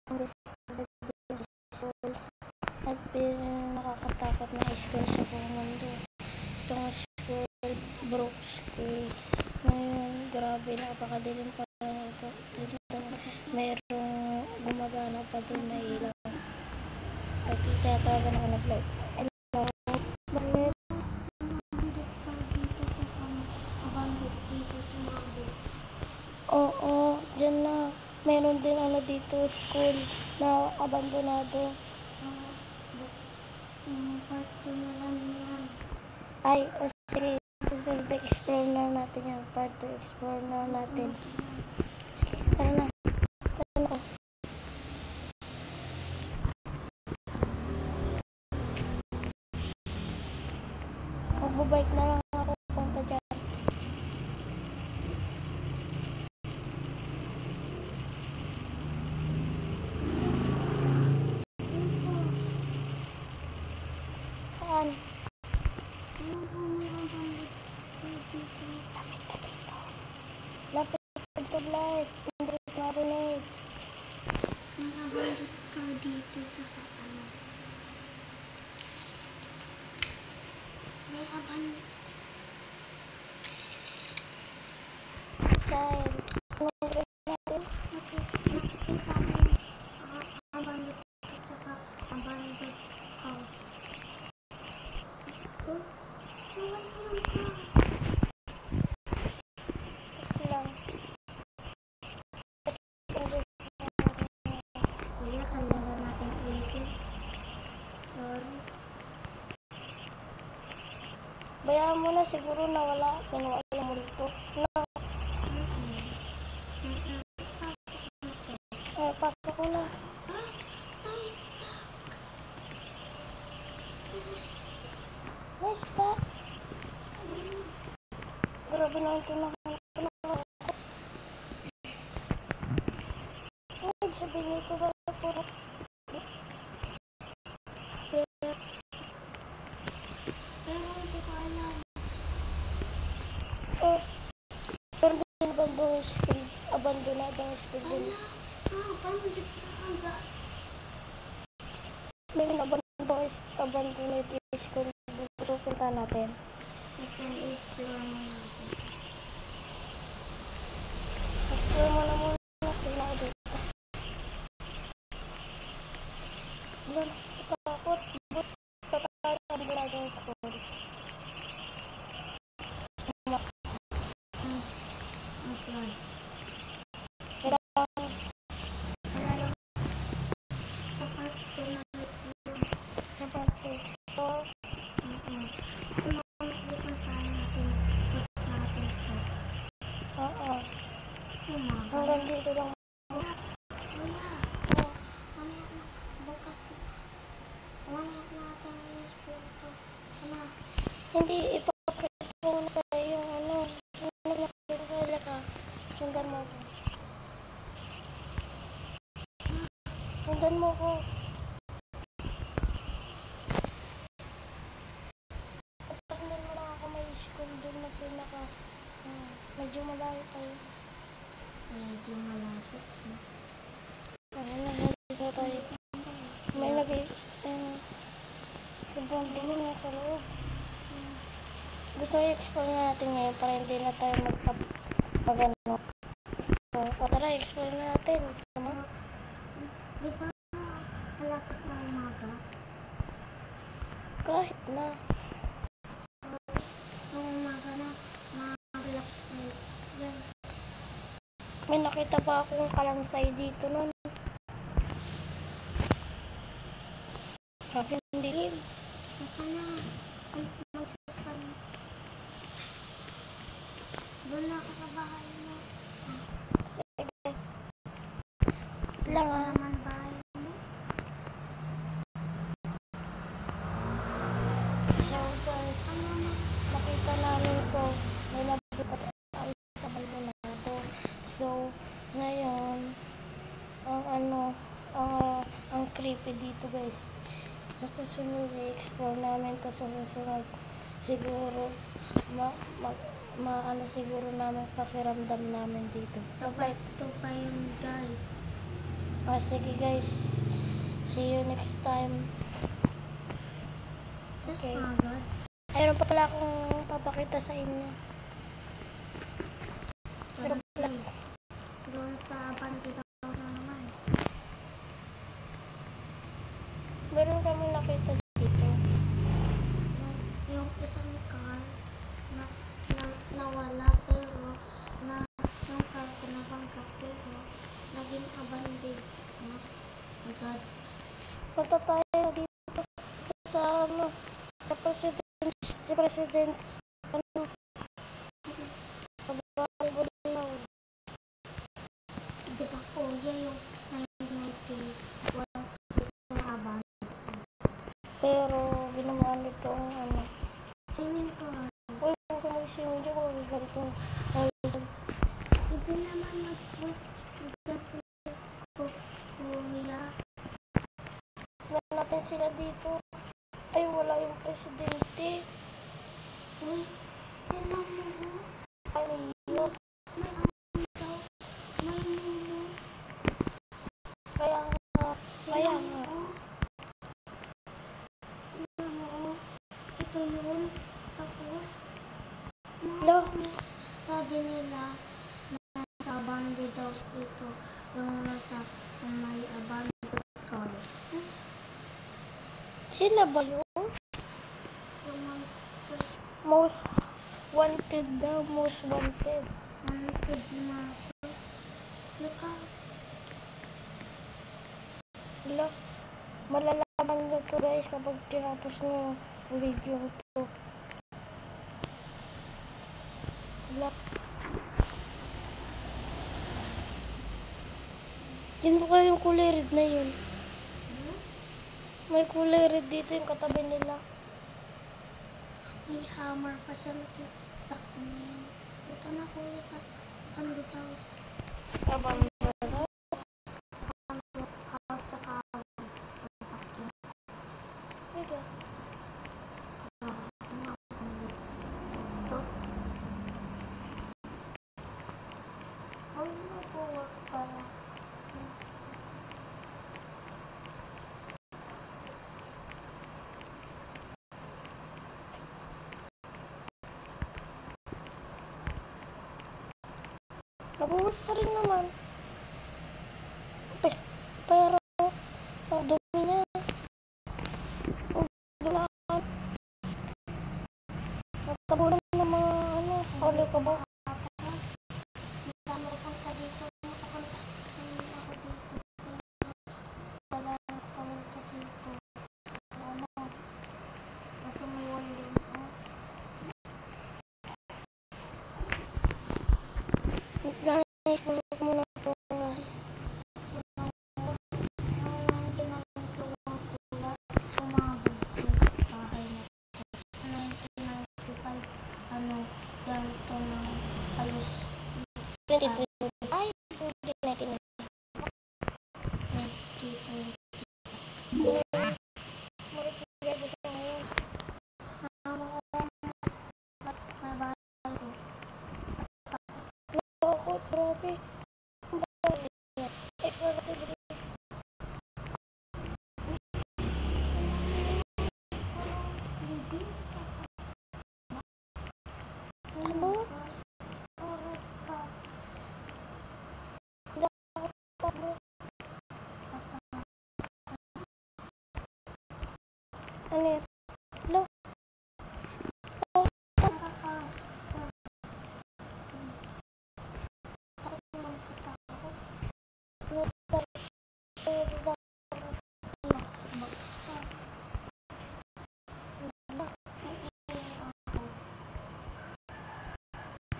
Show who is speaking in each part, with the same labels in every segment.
Speaker 1: school at nakakatakot na school sa buong mundo. Itong school, broke school. Ngayon, grabe, napakadilim pa rin ito. Dito, mayroong gumagana pa doon na ilaw. At itatawagan ako na vlog. Hello? Bakit? Oo, dyan na. Meron din dito, school na abandonado.
Speaker 2: Part 2 na lang yan.
Speaker 1: Ay, sige. Explore na natin yan. Part 2, explore na natin. Sige, tara na. Tara na. Magbabike na lang ako punta dyan. Saan? Lapit ito light. Hindi marinig.
Speaker 2: Nakabalik ka dito sa ano. May abandon.
Speaker 1: Saan? Ano natin?
Speaker 2: Nakikita mo abandon at saka abandoned house. Nawalan ka.
Speaker 1: Ito lang.
Speaker 2: Kuya, kaya na natin ulitin. Sorry.
Speaker 1: Bayaan mo na, siguro nawala. Kinuha yung multo. No. Pasok ko na. Na-stuck. Grabe na ito na. Ay, sabihin nito ba puro.
Speaker 2: Pero hindi ko alam.
Speaker 1: Oh. Pero din abandonado school. Abandonado school din.
Speaker 2: Abandoned na aga.
Speaker 1: May abandonado school. So, punta natin.
Speaker 2: Explore mo natin.
Speaker 1: Explore mo na muna. Tingnan ako dito. Doon, takot. Tatawag sa abandonado school.
Speaker 2: Okay.
Speaker 1: Kailangan
Speaker 2: Sa part 2 na
Speaker 1: na pag-explore. Oo. Hanggang dito lang. Hindi, ipapakita ko muna sa yung nakikita sa laka. Sundan mo ko. Sundan mo ko. Sundan mo lang ako, may school doon na pinaka. Medyo malayo tayo.
Speaker 2: Medyo malapit.
Speaker 1: Dito tayo. May lagay. Sobrang dilim na sa loob. Gusto i-explore natin ngayon para hindi na tayo magpag-ano. O tara, explore na natin. Sama.
Speaker 2: Di ba malapit na umaga?
Speaker 1: Kahit na.
Speaker 2: Nung umaga na, magalap na yan.
Speaker 1: May nakita pa akong kalansay dito nun. Grabe ang dilim.
Speaker 2: Baka na, magsasan. Doon na ako sa bahay mo.
Speaker 1: Sige. Lang
Speaker 2: Naman bahay mo.
Speaker 1: So guys, nakita namin ito. May nabukat tayo sa balonado. So, ngayon, ang creepy dito guys. Sa susunod, i-explore namin to sa susunod. Siguro, siguro namin pakiramdam namin dito.
Speaker 2: Sa part 2 pa yun guys.
Speaker 1: Sige guys. See you next time.
Speaker 2: Tapos
Speaker 1: Okay.
Speaker 2: agad.
Speaker 1: Ayun pa pala akong papakita sa inyo. Pero
Speaker 2: Guys, doon sa bandi daw na naman.
Speaker 1: meron kami nakita dito.
Speaker 2: Yung isang car na nawala pero yung car pinabangga pero naging abandoned na agad.
Speaker 1: Punta tayo dito sa sa president sa bahay Bulinaw.
Speaker 2: Di ba kuya yung 1991 na abandoned?
Speaker 1: Pero ginawa nito ang
Speaker 2: Swimming pool.
Speaker 1: uy, kung ka mag-swimming dyan, magagalit yung
Speaker 2: Hindi naman mag-swim. Kuya.
Speaker 1: tignan natin sila dito. Ay, wala yung presidente.
Speaker 2: Uy, tinan mo mo.
Speaker 1: Ano yun?
Speaker 2: May ano daw. May mulo.
Speaker 1: Kaya nga.
Speaker 2: Tinan mo. Ito yun. Tapos,
Speaker 1: Lo,
Speaker 2: sabi nila na nasa abandoned daw ito. Yung may abandoned car.
Speaker 1: sila ba yun?
Speaker 2: Yung monster.
Speaker 1: Most wanted daw, most wanted.
Speaker 2: Wanted na ito. Look out.
Speaker 1: Lo, malalaman nyo to guys kapag tinapos nyo yung video to. Lo. Yun ba kayo yung kulay red na yun? May kulay red dito yung katabi nila.
Speaker 2: May hammer pa siya nakita ko na yan. Ito na kuya sa abandoned house.
Speaker 1: Abang
Speaker 2: House sa kawan. Sasakyan.
Speaker 1: Ito.
Speaker 2: Ito. Ay, nakuha pala.
Speaker 1: Nabuhat pa rin naman. Pero, ang dumi niya. Ang dulaan. Natabunan ng mga huli ka ba?
Speaker 2: Dami punta dito. Nakapunta ako dito. Wala na pumunta dito. Ano? Kasi may winding.
Speaker 1: Guys, bulok muna ito.
Speaker 2: Ganito ng ayos
Speaker 1: 2025, 2019.
Speaker 2: 2020.
Speaker 1: Maripigay ko siya ngayon.
Speaker 2: May bahay ito.
Speaker 1: Ako, grabe. Ang bahay. Explorative. Ano? Ano yun? Lo?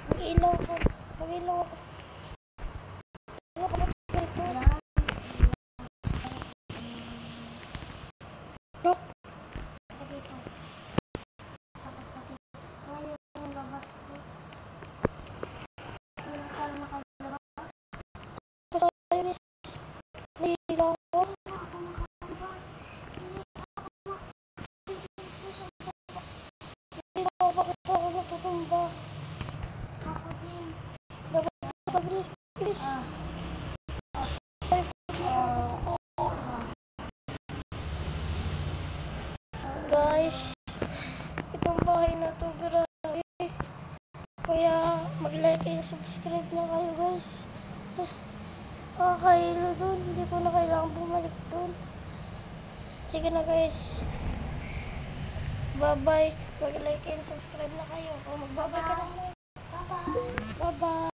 Speaker 1: Mag-ilaw ko. Mag-ilaw ako. Ano ka ba dito? Lo?
Speaker 2: Dito. Ngayon yung labas ko. Wala tayo nakalabas.
Speaker 1: Basta yun is. Mag-ilaw ako.
Speaker 2: Ako nakalabas.
Speaker 1: Mag-ilaw ako. Bakit ako natutumba?
Speaker 2: Ako din.
Speaker 1: Labas ka, bilis. Bilis.
Speaker 2: Ah.
Speaker 1: Ay, guys. Itong bahay na to, grabe. Kaya mag-like and subscribe na kayo guys. Nakakahilo dun. Hindi ko na kailangan bumalik dun. Sige na guys. Bye-bye. Mag-like and subscribe na kayo. O magbabay ka na.
Speaker 2: Bye-bye.
Speaker 1: Bye-bye.